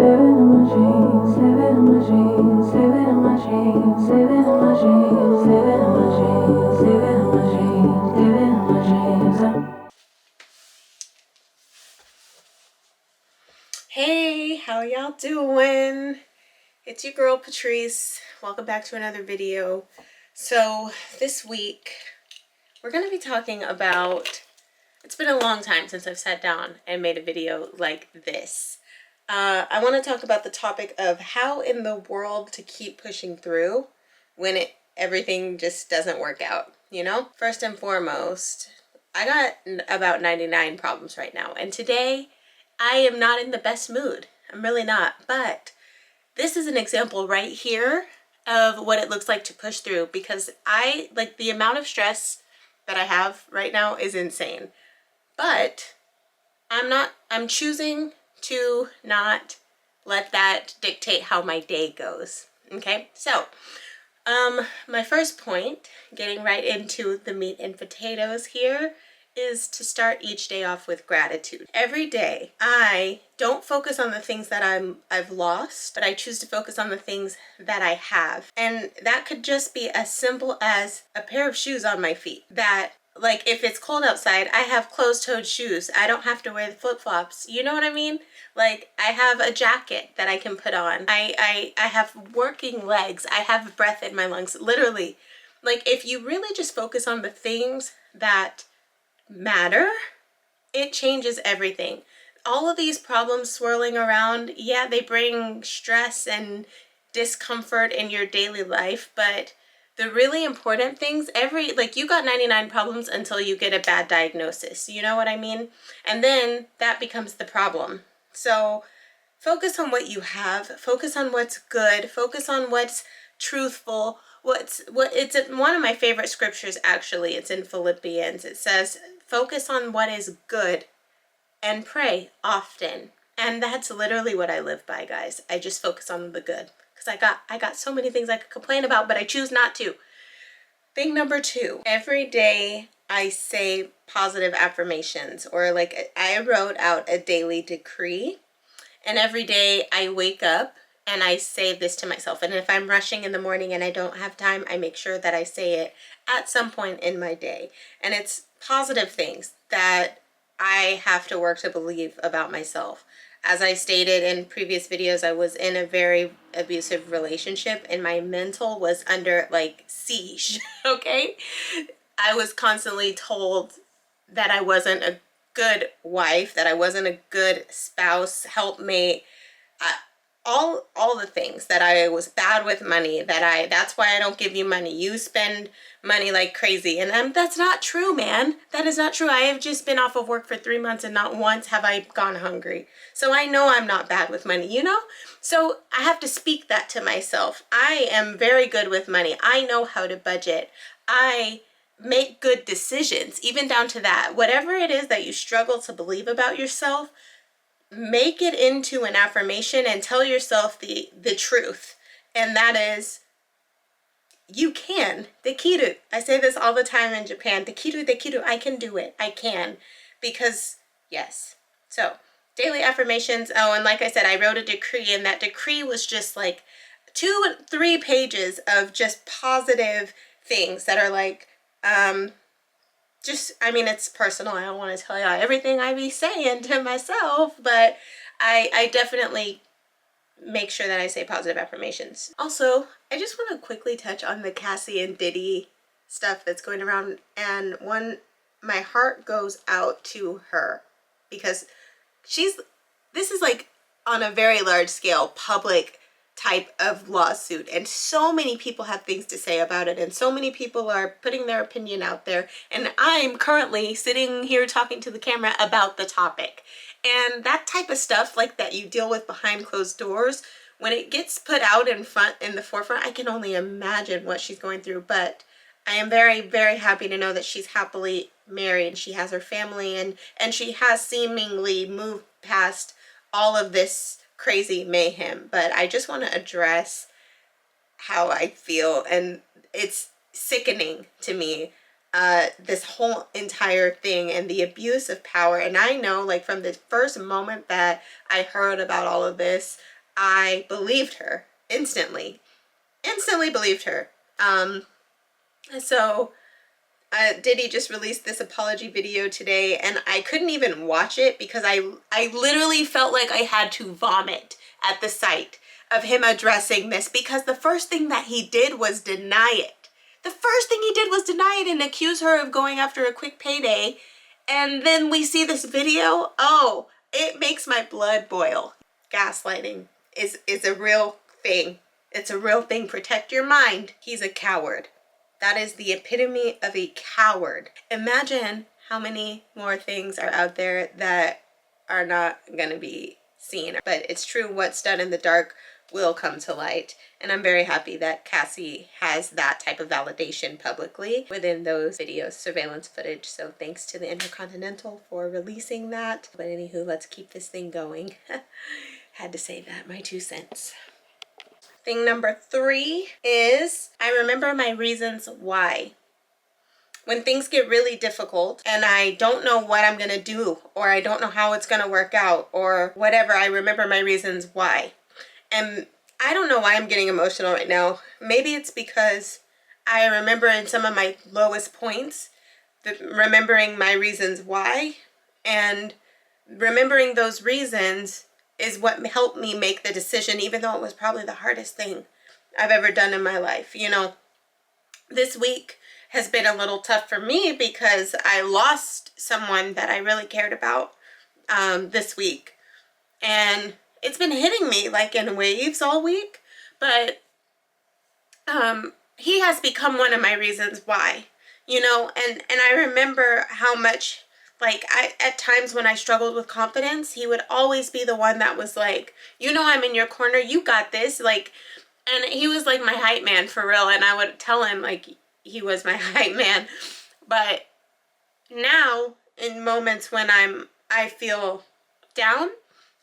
Hey, how y'all doing? It's your girl Patrice. Welcome back to another video. So this week we're going to be talking about, it's been a long time since I've sat down and made a video like this. I want to talk about the topic of how in the world to keep pushing through when everything just doesn't work out, you know? First and foremost, I got about 99 problems right now, and today I am not in the best mood. I'm really not, but this is an example right here of what it looks like to push through, because the amount of stress that I have right now is insane. But I'm choosing to not let that dictate how my day goes. Okay, so my first point, getting right into the meat and potatoes here, is to start each day off with gratitude. Every day, I don't focus on the things that I've lost, but I choose to focus on the things that I have. And that could just be as simple as a pair of shoes on my feet. That, like, if it's cold outside, I have closed-toed shoes. I don't have to wear the flip-flops. You know what I mean? Like, I have a jacket that I can put on. I have working legs. I have breath in my lungs. Literally. Like, if you really just focus on the things that matter, it changes everything. All of these problems swirling around, yeah, they bring stress and discomfort in your daily life, but the really important things, you got 99 problems until you get a bad diagnosis. You know what I mean? And then that becomes the problem. So focus on what you have, focus on what's good, focus on what's truthful. It's one of my favorite scriptures, actually. It's in Philippians. It says, focus on what is good and pray often. And that's literally what I live by, guys. I just focus on the good, because I got so many things I could complain about, but I choose not to. Thing number 2, every day I say positive affirmations, or like I wrote out a daily decree, and every day I wake up and I say this to myself. And if I'm rushing in the morning and I don't have time, I make sure that I say it at some point in my day. And it's positive things that I have to work to believe about myself. As I stated in previous videos, I was in a very abusive relationship and my mental was under like siege, okay? I was constantly told that I wasn't a good wife, that I wasn't a good spouse, helpmate, all the things, that I was bad with money, that's why I don't give you money. You spend money like crazy. And that's not true, man. That is not true. I have just been off of work for 3 months and not once have I gone hungry. So I know I'm not bad with money, you know? So I have to speak that to myself. I am very good with money. I know how to budget. I make good decisions, even down to that. Whatever it is that you struggle to believe about yourself, make it into an affirmation and tell yourself the truth. And that is, you can. Dekiru. I say this all the time in Japan. Dekiru. I can do it. I can. Because, yes. So, daily affirmations. Oh, and like I said, I wrote a decree, and that decree was just like 2-3 pages of just positive things that are like, it's personal. I don't want to tell y'all everything I be saying to myself, but I definitely make sure that I say positive affirmations. Also, I just want to quickly touch on the Cassie and Diddy stuff that's going around, and my heart goes out to her, because this is like on a very large scale public type of lawsuit, and so many people have things to say about it, and so many people are putting their opinion out there, and I'm currently sitting here talking to the camera about the topic. And that type of stuff, like that you deal with behind closed doors, when it gets put out in the forefront, I can only imagine what she's going through. But I am very, very happy to know that she's happily married. She has her family, and she has seemingly moved past all of this crazy mayhem. But I just want to address how I feel, and it's sickening to me this whole entire thing and the abuse of power. And I know, like, from the first moment that I heard about all of this, I believed her instantly believed her. So Diddy just released this apology video today, and I couldn't even watch it because I literally felt like I had to vomit at the sight of him addressing this, because the first thing that he did was deny it. The first thing he did was deny it and accuse her of going after a quick payday. And then we see this video. Oh, it makes my blood boil. Gaslighting is a real thing. It's a real thing. Protect your mind. He's a coward. That is the epitome of a coward. Imagine how many more things are out there that are not going to be seen. But it's true, what's done in the dark will come to light. And I'm very happy that Cassie has that type of validation publicly within those videos, surveillance footage. So thanks to the Intercontinental for releasing that. But anywho, let's keep this thing going. Had to say that, my 2 cents. Thing number 3 is I remember my reasons why. When things get really difficult and I don't know what I'm going to do, or I don't know how it's going to work out, or whatever, I remember my reasons why. And I don't know why I'm getting emotional right now. Maybe it's because I remember in some of my lowest points, remembering my reasons why, and remembering those reasons is what helped me make the decision, even though it was probably the hardest thing I've ever done in my life. You know, this week has been a little tough for me because I lost someone that I really cared about this week. And it's been hitting me like in waves all week. But he has become one of my reasons why, you know, and I remember how much, like, at times when I struggled with confidence, he would always be the one that was like, you know, I'm in your corner, you got this, like, and he was like my hype man for real, and I would tell him like he was my hype man. But now in moments when I feel down,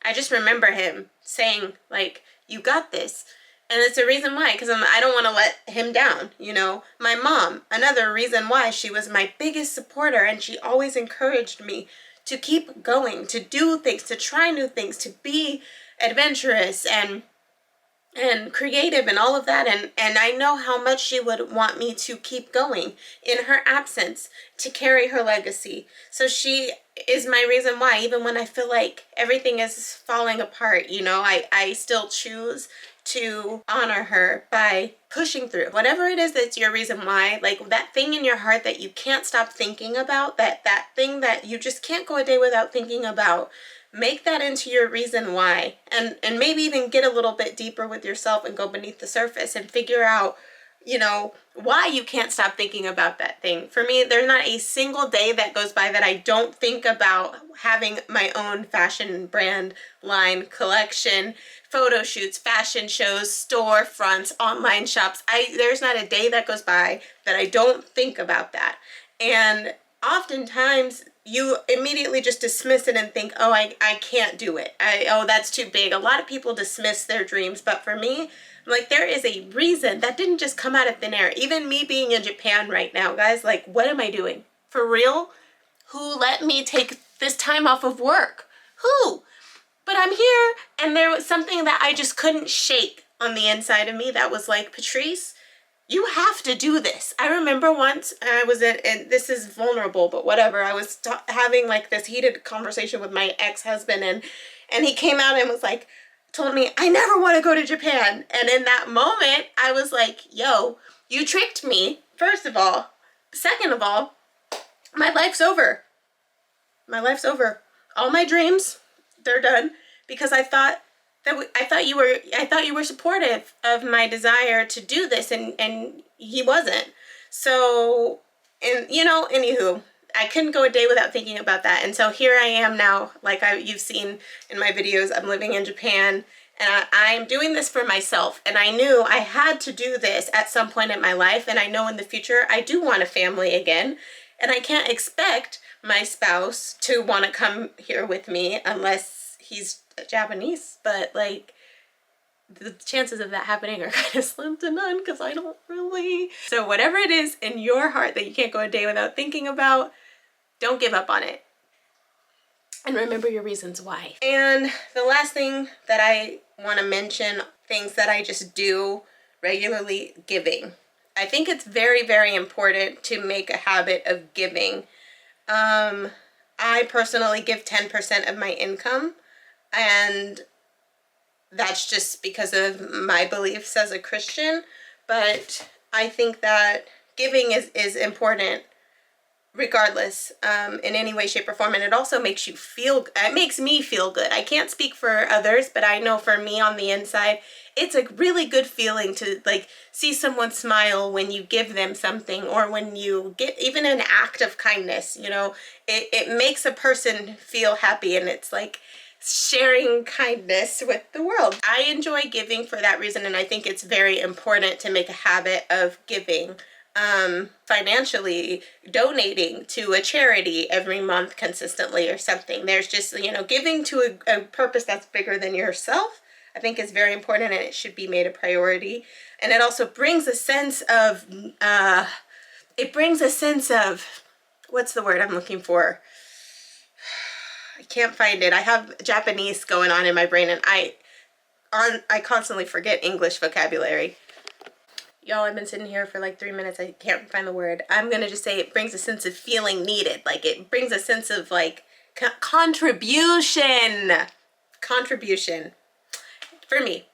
I just remember him saying like, you got this. And it's a reason why, because I don't want to let him down, you know. My mom, another reason why, she was my biggest supporter, and she always encouraged me to keep going, to do things, to try new things, to be adventurous and creative and all of that. And I know how much she would want me to keep going in her absence, to carry her legacy. So she is my reason why, even when I feel like everything is falling apart, you know, I still choose to honor her by pushing through. Whatever it is that's your reason why, like that thing in your heart that you can't stop thinking about, that thing that you just can't go a day without thinking about, make that into your reason why. And maybe even get a little bit deeper with yourself and go beneath the surface and figure out, you know, why you can't stop thinking about that thing. For me, there's not a single day that goes by that I don't think about having my own fashion brand line, collection, photo shoots, fashion shows, storefronts, online shops. There's not a day that goes by that I don't think about that. And oftentimes you immediately just dismiss it and think, oh, I can't do it. Oh, that's too big. A lot of people dismiss their dreams, but for me, like, there is a reason that didn't just come out of thin air. Even me being in Japan right now, guys, like, what am I doing? For real? Who let me take this time off of work? Who? But I'm here, and there was something that I just couldn't shake on the inside of me that was like, Patrice, you have to do this. I remember once I was in, and this is vulnerable, but whatever. I was having like this heated conversation with my ex-husband, and he came out and was like, told me, I never want to go to Japan. And in that moment, I was like, yo, you tricked me, first of all. Second of all, my life's over. My life's over. All my dreams, they're done, because I thought you were supportive of my desire to do this, and he wasn't. So, and you know, anywho, I couldn't go a day without thinking about that. And so here I am now, like you've seen in my videos, I'm living in Japan, and I'm doing this for myself. And I knew I had to do this at some point in my life, and I know in the future I do want a family again, and I can't expect my spouse to want to come here with me unless he's Japanese. But like, the chances of that happening are kind of slim to none because I don't really. So whatever it is in your heart that you can't go a day without thinking about, don't give up on it. And remember your reasons why. And the last thing that I want to mention, things that I just do regularly, giving. I think it's very, very important to make a habit of giving. I personally give 10% of my income, and that's just because of my beliefs as a Christian. But I think that giving is important regardless, in any way, shape, or form. And it also makes you feel, it makes me feel good. I can't speak for others, but I know for me on the inside, it's a really good feeling to like see someone smile when you give them something, or when you get even an act of kindness, you know, it makes a person feel happy, and it's like sharing kindness with the world. I enjoy giving for that reason, and I think it's very important to make a habit of giving. Financially donating to a charity every month consistently or something. There's just, you know, giving to a purpose that's bigger than yourself, I think is very important, and it should be made a priority. And it also brings a sense of, what's the word I'm looking for? I can't find it. I have Japanese going on in my brain, and I constantly forget English vocabulary. Y'all, I've been sitting here for like 3 minutes. I can't find the word. I'm going to just say it brings a sense of feeling needed. Like it brings a sense of like contribution for me.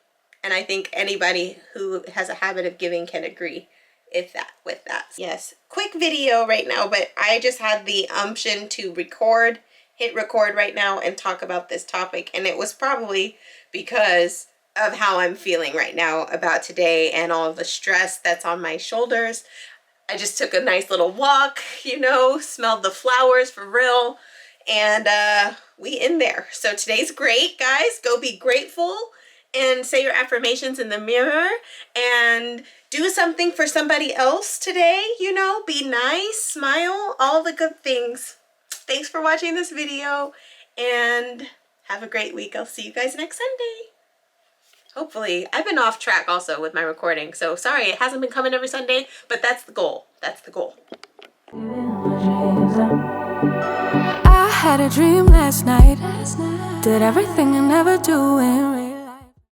And I think anybody who has a habit of giving can agree with that. Yes, quick video right now, but I just had the umption to hit record right now and talk about this topic. And it was probably because of how I'm feeling right now about today and all of the stress that's on my shoulders. I just took a nice little walk, you know, smelled the flowers for real, and we in there. So today's great, guys. Go be grateful and say your affirmations in the mirror and do something for somebody else today, you know, be nice, smile, all the good things. Thanks for watching this video, and have a great week. I'll see you guys next Sunday. Hopefully. I've been off track also with my recording, so sorry it hasn't been coming every Sunday, but that's the goal. That's the goal. I had a dream last night. Did everything I never do in